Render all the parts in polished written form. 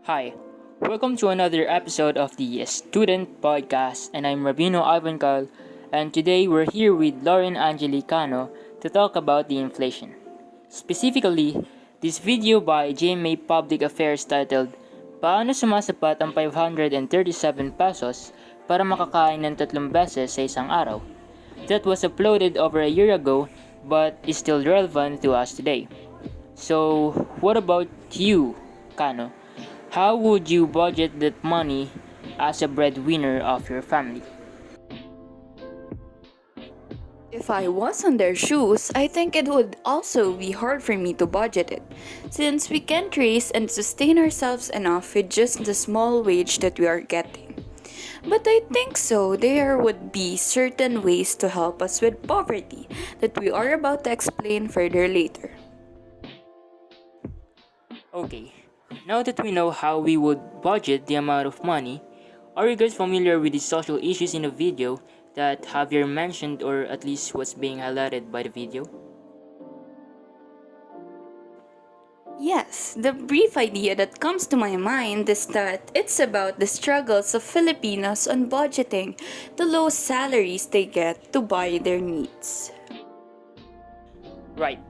Hi, welcome to another episode of the Student Podcast, and I'm Rabino Ivankal, and today we're here with Lauren Angelicano to talk about the inflation. Specifically, this video by GMA Public Affairs titled, Paano sumasapat ang 537 pesos para makakain ng 3 beses sa isang araw? That was uploaded over a year ago but is still relevant to us today. So, what about you, Kano? How would you budget that money as a breadwinner of your family? If I was on their shoes, I think it would also be hard for me to budget it, since we can't raise and sustain ourselves enough with just the small wage that we are getting. But I think so, there would be certain ways to help us with poverty that we are about to explain further later. Okay, now that we know how we would budget the amount of money, are you guys familiar with the social issues in the video that Javier mentioned or at least was being highlighted by the video? Yes, the brief idea that comes to my mind is that it's about the struggles of Filipinos on budgeting the low salaries they get to buy their needs. Right.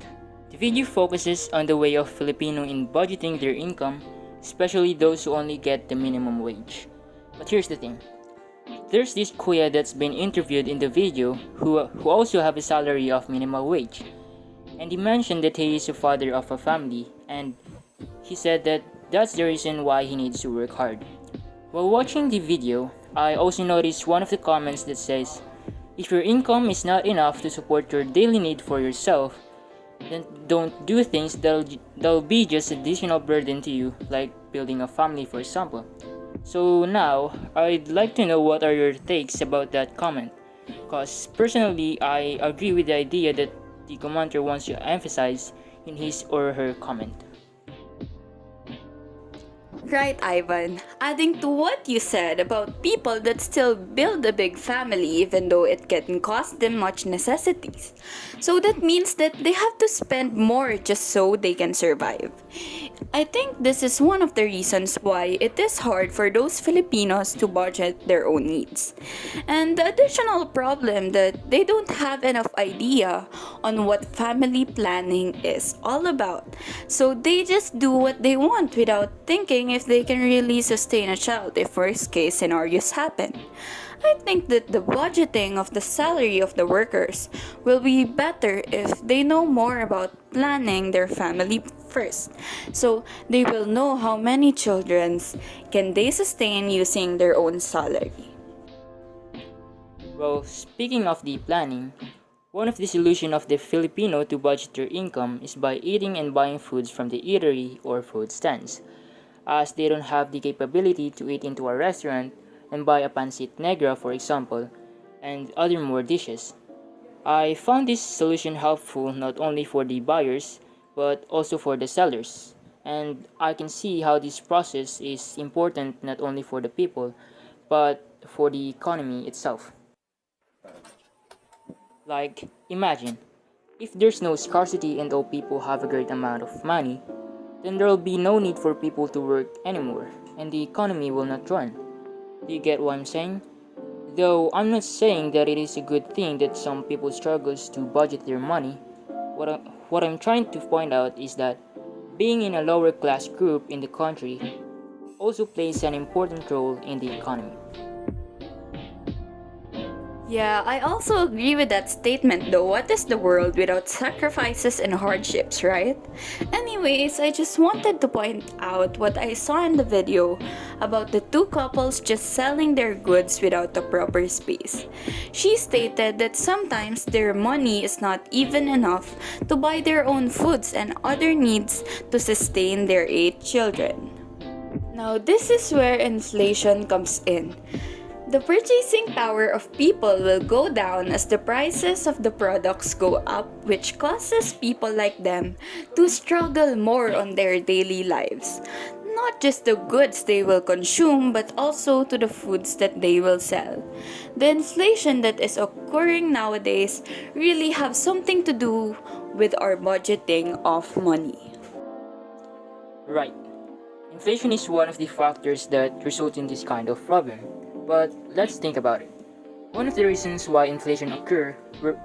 The video focuses on the way of Filipino in budgeting their income, especially those who only get the minimum wage. But here's the thing. There's this kuya that's been interviewed in the video who also have a salary of minimum wage. And he mentioned that he is a father of a family and he said that that's the reason why he needs to work hard. While watching the video, I also noticed one of the comments that says, if your income is not enough to support your daily need for yourself, then don't do things that'll be just additional burden to you, like building a family for example. So now, I'd like to know what are your takes about that comment. Cause personally, I agree with the idea that the commenter wants to emphasize in his or her comment. Right, Ivan. Adding to what you said about people that still build a big family even though it can cost them much necessities. So that means that they have to spend more just so they can survive. I think this is one of the reasons why it is hard for those Filipinos to budget their own needs. And the additional problem that they don't have enough idea on what family planning is all about. So they just do what they want without thinking if they can really sustain a child if worst case scenarios happen. I think that the budgeting of the salary of the workers will be better if they know more about planning their family first. So they will know how many children can they sustain using their own salary. Well, speaking of the planning, one of the solutions of the Filipino to budget their income is by eating and buying foods from the eatery or food stands, as they don't have the capability to eat into a restaurant and buy a pancit negra for example, and other more dishes. I found this solution helpful not only for the buyers but also for the sellers, and I can see how this process is important not only for the people but for the economy itself. Like, imagine, if there's no scarcity and all people have a great amount of money, then there will be no need for people to work anymore, and the economy will not run. Do you get what I'm saying? Though I'm not saying that it is a good thing that some people struggles to budget their money, what I'm trying to point out is that being in a lower class group in the country also plays an important role in the economy. Yeah, I also agree with that statement though. What is the world without sacrifices and hardships, right? Anyways, I just wanted to point out what I saw in the video about the two couples just selling their goods without the proper space. She stated that sometimes their money is not even enough to buy their own foods and other needs to sustain their 8 children. Now, this is where inflation comes in. The purchasing power of people will go down as the prices of the products go up, which causes people like them to struggle more on their daily lives. Not just the goods they will consume, but also to the foods that they will sell. The inflation that is occurring nowadays really have something to do with our budgeting of money. Right. Inflation is one of the factors that result in this kind of problem. But let's think about it. One of the reasons why inflation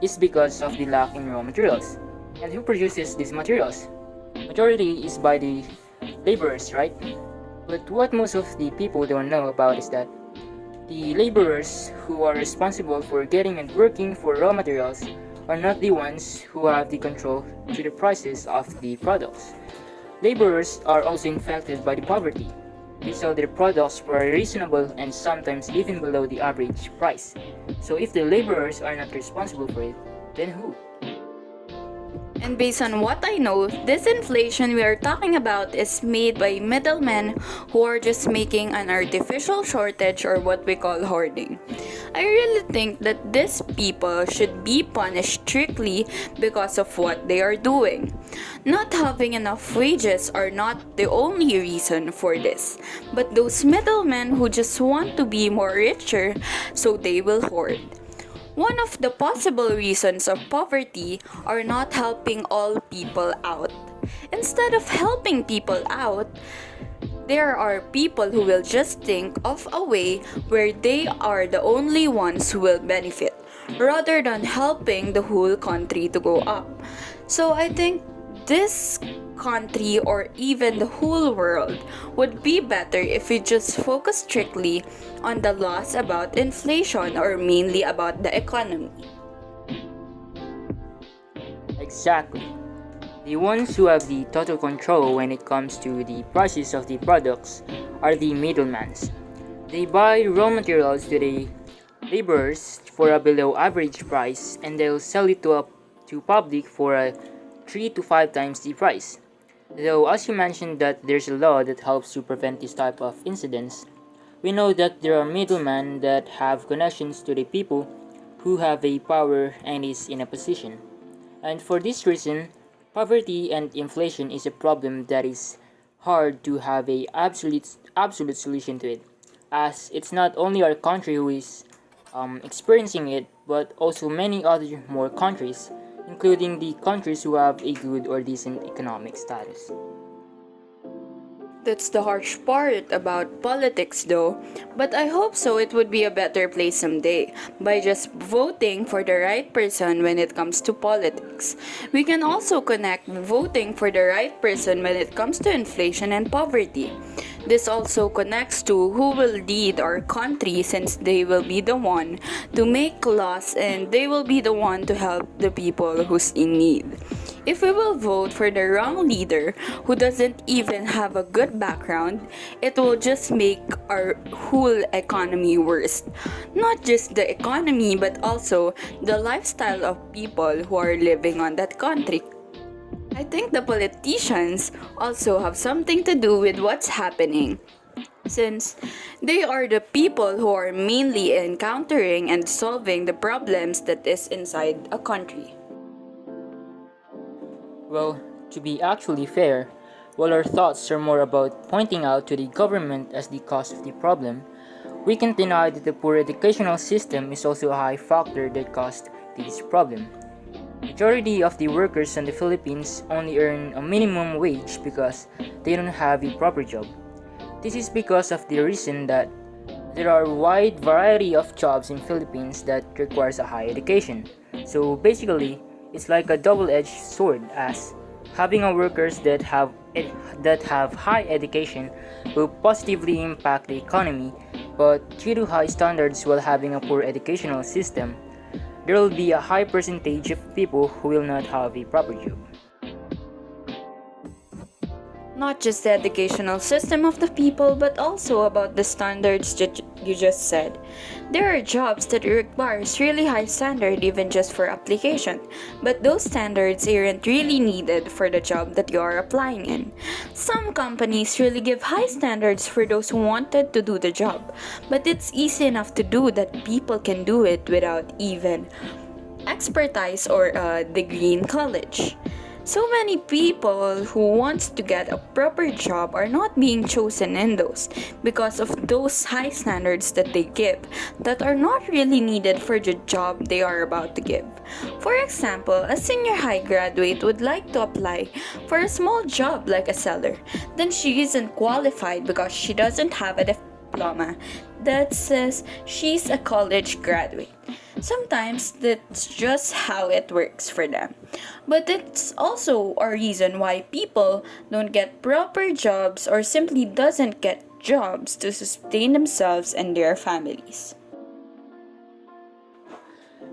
is because of the lack in raw materials. And who produces these materials? Majority is by the laborers, right? But what most of the people don't know about is that the laborers who are responsible for getting and working for raw materials are not the ones who have the control to the prices of the products. Laborers are also infected by the poverty. They sell their products for a reasonable and sometimes even below the average price. So if the laborers are not responsible for it, then who? And based on what I know, this inflation we are talking about is made by middlemen who are just making an artificial shortage or what we call hoarding. I really think that these people should be punished strictly because of what they are doing. Not having enough wages are not the only reason for this, but those middlemen who just want to be more richer so they will hoard. One of the possible reasons of poverty are not helping all people out. Instead of helping people out, there are people who will just think of a way where they are the only ones who will benefit, rather than helping the whole country to go up. So I think this country or even the whole world would be better if we just focus strictly on the laws about inflation or mainly about the economy. Exactly. The ones who have the total control when it comes to the prices of the products are the middlemen. They buy raw materials to the laborers for a below average price and they'll sell it to public for a 3 to 5 times the price. Though as you mentioned that there's a law that helps to prevent this type of incidents, we know that there are middlemen that have connections to the people who have a power and is in a position. And for this reason, poverty and inflation is a problem that is hard to have a absolute solution to it, as it's not only our country who is experiencing it, but also many other more countries, including the countries who have a good or decent economic status. That's the harsh part about politics though, but I hope so it would be a better place someday by just voting for the right person when it comes to politics. We can also connect voting for the right person when it comes to inflation and poverty. This also connects to who will lead our country since they will be the one to make laws and they will be the one to help the people who's in need. If we will vote for the wrong leader who doesn't even have a good background, it will just make our whole economy worse. Not just the economy but also the lifestyle of people who are living on that country. I think the politicians also have something to do with what's happening, since they are the people who are mainly encountering and solving the problems that is inside a country. Well, to be actually fair, while our thoughts are more about pointing out to the government as the cause of the problem, we can't deny that the poor educational system is also a high factor that caused this problem. Majority of the workers in the Philippines only earn a minimum wage because they don't have a proper job. This is because of the reason that there are wide variety of jobs in Philippines that requires a high education. So basically, it's like a double-edged sword as having a workers that have high education will positively impact the economy, but due to high standards while having a poor educational system, there will be a high percentage of people who will not have a proper job. Not just the educational system of the people, but also about the standards that you just said. There are jobs that requires really high standard even just for application, but those standards aren't really needed for the job that you are applying in. Some companies really give high standards for those who wanted to do the job, but it's easy enough to do that people can do it without even expertise or a degree in college. So many people who wants to get a proper job are not being chosen in those because of those high standards that they give that are not really needed for the job they are about to give. For example, a senior high graduate would like to apply for a small job like a seller. Then she isn't qualified because she doesn't have a diploma that says she's a college graduate. Sometimes that's just how it works for them. But it's also a reason why people don't get proper jobs or simply doesn't get jobs to sustain themselves and their families.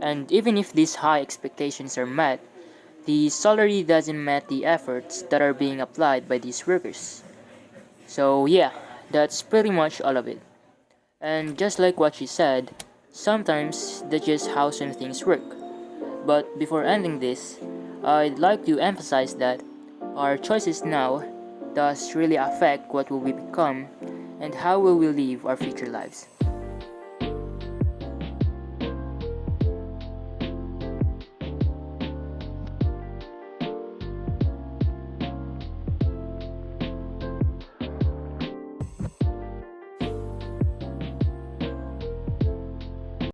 And even if these high expectations are met, the salary doesn't match the efforts that are being applied by these workers. So yeah, that's pretty much all of it. And just like what she said, sometimes that's just how some things work. But before ending this, I'd like to emphasize that our choices now does really affect what will we become and how will we live our future lives.